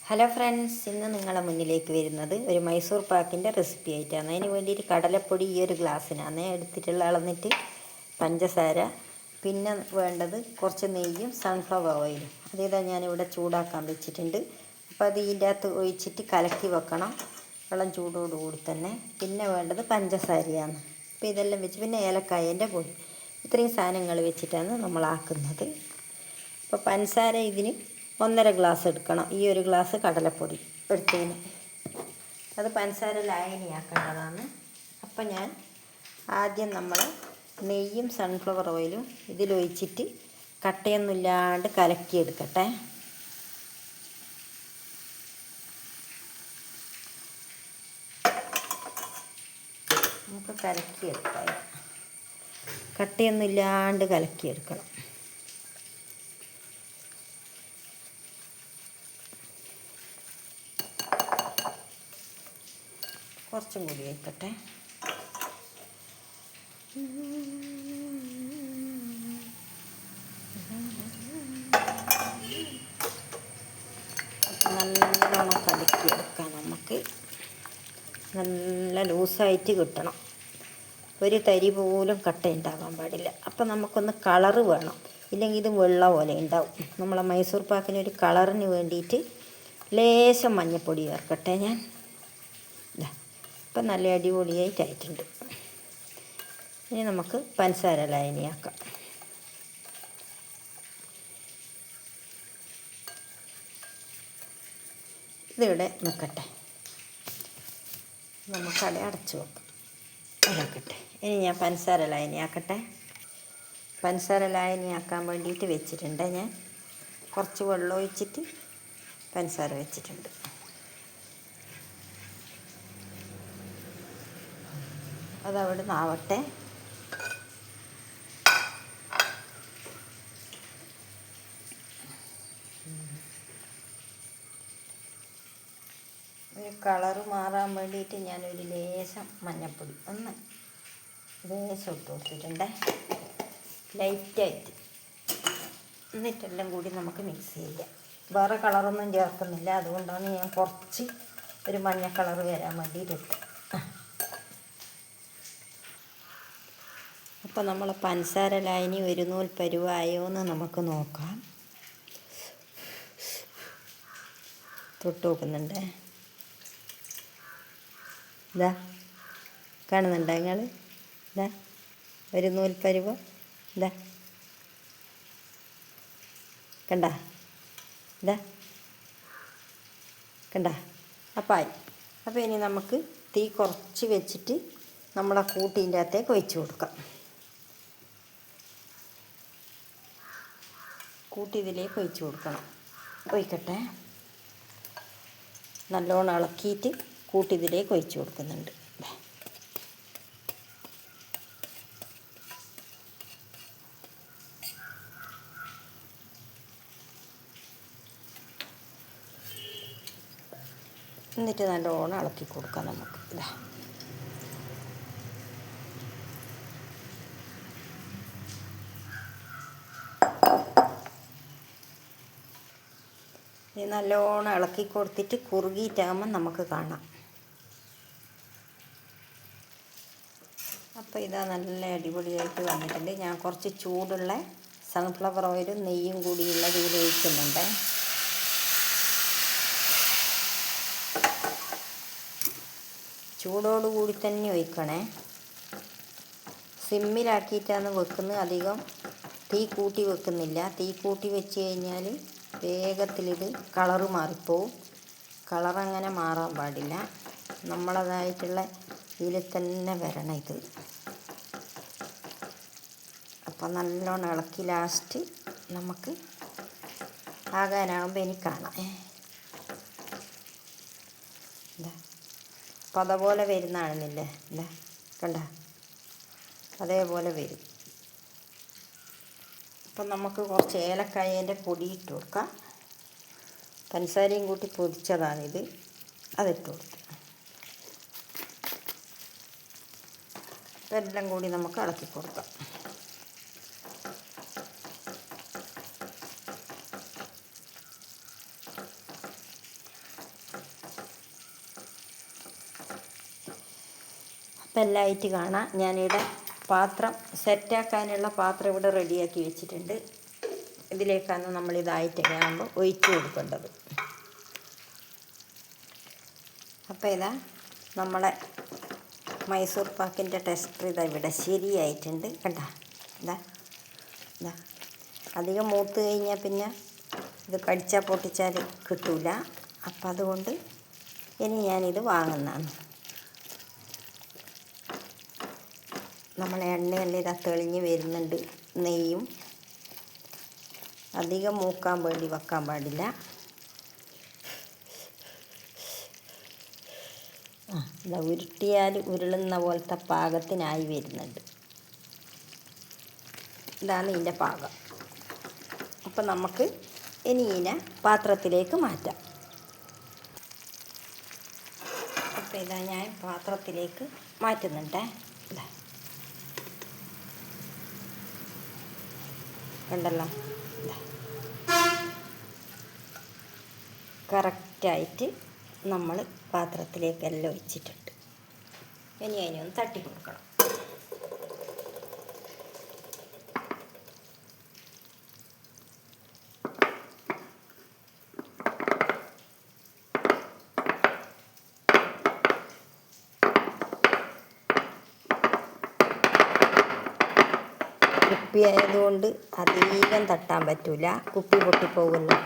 Hello friends, ഇന്ന് നിങ്ങളുടെ മുന്നിലേക്ക് വരുന്നത് ഒരു മൈസൂർ പാക്കിൻ്റെ റെസിപ്പി ആയിട്ടാണ്. അതിന് വേണ്ടിയിട്ട് കടലപ്പൊടി ഈ ഒരു ഗ്ലാസ്സിനാണ് എടുത്തിട്ടുള്ള അളന്നിട്ട്, പഞ്ചസാര, പിന്നെ വേണ്ടത് കുറച്ച് നെയ്യും സൺഫ്ലവർ ഓയിലും. അതിതാ ഞാനിവിടെ ചൂടാക്കാൻ വെച്ചിട്ടുണ്ട്. അപ്പോൾ അത് ഇതിൻ്റെ അകത്ത് ഒഴിച്ചിട്ട് കലക്കി വെക്കണം, വെള്ളം ചൂടോടുകൂടി തന്നെ. പിന്നെ വേണ്ടത് പഞ്ചസാരയാണ്. അപ്പോൾ ഇതെല്ലാം വെച്ച് പിന്നെ ഏലക്കായൻ്റെ പൊടി, ഇത്രയും സാധനങ്ങൾ വെച്ചിട്ടാണ് നമ്മളാക്കുന്നത്. അപ്പോൾ പഞ്ചസാര ഇതിന് 1.5 ഗ്ലാസ് എടുക്കണം. ഈ ഒരു ഗ്ലാസ് കടലപ്പൊടി എടുത്തതിന് അത് പഞ്ചസാര ലായനിയാക്കേണ്ടതാണ്. അപ്പം ഞാൻ ആദ്യം നമ്മൾ നെയ്യും സൺഫ്ലവർ ഓയിലും ഇതിലൊഴിച്ചിട്ട് കട്ടയൊന്നുമില്ലാണ്ട് കലക്കിയെടുക്കട്ടെ. നമുക്ക് കലക്കിയെടുക്കാം, കട്ടയൊന്നുമില്ലാണ്ട് കലക്കിയെടുക്കണം. കുറച്ചും കൂടി വയ്ക്കട്ടെ. നല്ലോണം കലക്കിയെടുക്കാം. നമുക്ക് നല്ല ലൂസായിട്ട് കിട്ടണം, ഒരു തരി പോലും കട്ട ഉണ്ടാകാൻ പാടില്ല. അപ്പം നമുക്കൊന്ന് കളറ് വേണം, ഇല്ലെങ്കിൽ ഇത് വെള്ള പോലെ ഉണ്ടാവും. നമ്മളെ മൈസൂർ പാക്കിനൊരു കളറിന് വേണ്ടിയിട്ട് ലേശം മഞ്ഞൾപ്പൊടി ചേർക്കട്ടെ ഞാൻ. ഇപ്പം നല്ല അടിപൊളിയായിട്ടായിട്ടുണ്ട്. ഇനി നമുക്ക് പഞ്ചസാര ലായനിയാക്കാം. ഇതിവിടെ നിൽക്കട്ടെ, നമുക്കടെ അടച്ചു വെക്കാം. ഇളക്കട്ടെ. ഇനി ഞാൻ പഞ്ചസാര ലായനിയാക്കട്ടെ. പഞ്ചസാര ലായനിയാക്കാൻ വേണ്ടിയിട്ട് വെച്ചിട്ടുണ്ട്. ഞാൻ കുറച്ച് വെള്ളം ഒഴിച്ചിട്ട് പഞ്ചസാര വെച്ചിട്ടുണ്ട്. അതവിടെ നിന്നാവട്ടെ. ഒരു കളറ് മാറാൻ വേണ്ടിയിട്ട് ഞാനൊരു ലേശം മഞ്ഞൾപ്പൊടി ലേശം ഇട്ട് കൊടുത്തിട്ടുണ്ട്, ലൈറ്റായിട്ട്. എന്നിട്ടെല്ലാം കൂടി നമുക്ക് മിക്സ് ചെയ്യാം. വേറെ കളറൊന്നും ചേർക്കുന്നില്ല, അതുകൊണ്ടാണ് ഞാൻ കുറച്ച് ഒരു മഞ്ഞ കളറ് വരാൻ വേണ്ടിയിട്ട്. അപ്പോൾ നമ്മൾ പഞ്ചസാര ലായനി ഒരു നൂൽ പരുവായോ എന്ന് നമുക്ക് നോക്കാം. തൊട്ട് നോക്കുന്നുണ്ട്. ഇതാ കാണുന്നുണ്ടോ നിങ്ങൾ? ഇതാ ഒരു നൂൽ പരുവ്. ഇതാ കണ്ട, ഇതാ കണ്ട. അപ്പം ആയി. അപ്പോൾ ഇനി നമുക്ക് തീ കുറച്ച് വെച്ചിട്ട് നമ്മളെ കൂട്ടിൻ്റെ അകത്തേക്ക് ഒഴിച്ച് കൊടുക്കാം. കൂട്ടി ഇതിലേക്ക് ഒഴിച്ച് കൊടുക്കണം. ഒഴിക്കട്ടെ. നല്ലോണം ഇളക്കിയിട്ട് കൂട്ടി ഇതിലേക്ക് ഒഴിച്ച് കൊടുക്കുന്നുണ്ട്. എന്നിട്ട് നല്ലോണം ഇളക്കി കൊടുക്കാം നമുക്ക്. ഇതാ ഇത് നല്ലോണം ഇളക്കി കൊടുത്തിട്ട് കുറുകിയിട്ടാകുമ്പം നമുക്ക് കാണാം. അപ്പോൾ ഇതാ നല്ല അടിപൊളിയായിട്ട് വന്നിട്ടുണ്ട്. ഞാൻ കുറച്ച് ചൂടുള്ള സൺഫ്ലവർ ഓയിലും നെയ്യും കൂടിയുള്ള ഇതിൽ ഒഴിക്കുന്നുണ്ട്. ചൂടോടുകൂടി തന്നെ ഒഴിക്കണേ. സിമ്മിലാക്കിയിട്ടാണ് വെക്കുന്നത്, അധികം തീ കൂട്ടി വെക്കുന്നില്ല. തീ കൂട്ടി വെച്ച് കഴിഞ്ഞാൽ വേഗത്തിലിത് കളറ് മാറിപ്പോവും. കളറങ്ങനെ മാറാൻ പാടില്ല, നമ്മളതായിട്ടുള്ള ഇതിൽ തന്നെ വരണം ഇത്. അപ്പം നല്ലോണം ഇളക്കി ലാസ്റ്റ് നമുക്ക് ആകാനാകുമ്പോൾ എനിക്ക് കാണാം. എന്താ പത പോലെ വരുന്നതാണെന്നില്ലേ? എന്താ കണ്ട, അതേപോലെ വരും. അപ്പം നമുക്ക് കുറച്ച് ഏലക്കായേൻ്റെ പൊടി ഇട്ട് കൊടുക്കാം. പഞ്ചസാരയും കൂട്ടി പൊടിച്ചതാണിത്, അതിട്ട് കൊടുത്തു. ഇതെല്ലാം കൂടി നമുക്ക് ഇളക്കി കൊടുക്കാം. ഇപ്പം എല്ലാമായിട്ട് കാണാം. ഞാനിവിടെ പാത്രം സെറ്റാക്കാനുള്ള പാത്രം ഇവിടെ റെഡിയാക്കി വെച്ചിട്ടുണ്ട്. ഇതിലേക്കാണ് നമ്മളിതായിട്ടൊക്കെ ആകുമ്പോൾ ഒഴിച്ച് കൊടുക്കേണ്ടത്. അപ്പോൾ ഇതാ നമ്മളെ മൈസൂർ പാക്കിൻ്റെ ടെക്സ്ചർ ഇതാ ഇവിടെ ശരിയായിട്ടുണ്ട്. കണ്ടോ? ഇതാ ഇതാ അധികം മൂത്ത് കഴിഞ്ഞാൽ പിന്നെ ഇത് കടിച്ചാൽ പൊട്ടിച്ചാൽ കിട്ടൂല. അപ്പം അതുകൊണ്ട് ഇനി ഞാനിത് വാങ്ങുന്നതാണ്. നമ്മളെ എണ്ണയെല്ലാം ഇതാ തെളിഞ്ഞ് വരുന്നുണ്ട്. നെയ്യും അധികം മൂക്കാൻ വേണ്ടി വെക്കാൻ പാടില്ല. ഇതാ ഉരുട്ടിയാൽ ഉരുളുന്ന പോലത്തെ പാകത്തിനായി വരുന്നുണ്ട്. ഇതാണ് ഇതിൻ്റെ പാകം. അപ്പം നമുക്ക് ഇനി ഇതിനെ പാത്രത്തിലേക്ക് മാറ്റാം. അപ്പം ഇതാ ഞാൻ പാത്രത്തിലേക്ക് മാറ്റുന്നുണ്ടേ. ഇതാ കണ്ടല്ലോ, ഇതാ കറക്റ്റായിട്ട് നമ്മൾ പാത്രത്തിലേക്കെല്ലാം ഒഴിച്ചിട്ടുണ്ട്. ഇനി അതിനൊന്ന് തട്ടി കൊടുക്കണം. കുപ്പി ആയതുകൊണ്ട് അധികം തട്ടാൻ പറ്റില്ല, കുപ്പി പൊട്ടിപ്പോകുമല്ലോ.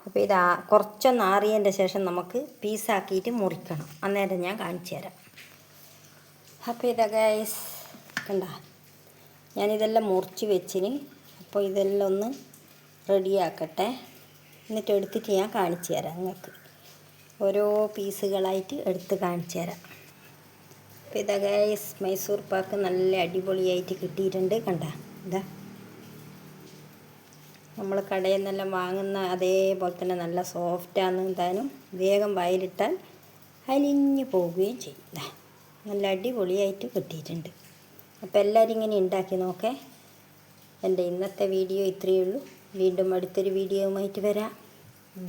അപ്പോൾ ഇത് കുറച്ചൊന്ന് ആറിയതിൻ്റെ ശേഷം നമുക്ക് പീസാക്കിയിട്ട് മുറിക്കണം. അന്നേരം ഞാൻ കാണിച്ചു തരാം. അപ്പോൾ ഇതാ ഗൈസ് കണ്ട, ഞാനിതെല്ലാം മുറിച്ച് വെച്ചിന്. അപ്പോൾ ഇതെല്ലാം ഒന്ന് റെഡിയാക്കട്ടെ, എന്നിട്ട് എടുത്തിട്ട് ഞാൻ കാണിച്ചു തരാം നിങ്ങൾക്ക്. ഓരോ പീസുകളായിട്ട് എടുത്ത് കാണിച്ചു തരാം. അപ്പോൾ ഇതാ ഗൈസ് മൈസൂർ പാക്ക് നല്ല അടിപൊളിയായിട്ട് കിട്ടിയിട്ടുണ്ട്. കണ്ട, ഇതാ നമ്മൾ കടയിൽ നിന്നെല്ലാം വാങ്ങുന്ന അതേപോലെ തന്നെ നല്ല സോഫ്റ്റാണ്. എന്തായാലും വേഗം വായിലിട്ടാൽ അലിഞ്ഞു പോവുകയും ചെയ്യും. നല്ല അടിപൊളിയായിട്ട് കിട്ടിയിട്ടുണ്ട്. അപ്പോൾ എല്ലാവരും ഇങ്ങനെ ഉണ്ടാക്കി നോക്കേ. എൻ്റെ ഇന്നത്തെ വീഡിയോ ഇത്രയേ ഉള്ളൂ. വീണ്ടും അടുത്തൊരു വീഡിയോയുമായിട്ട് വരാം.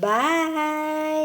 ബൈ.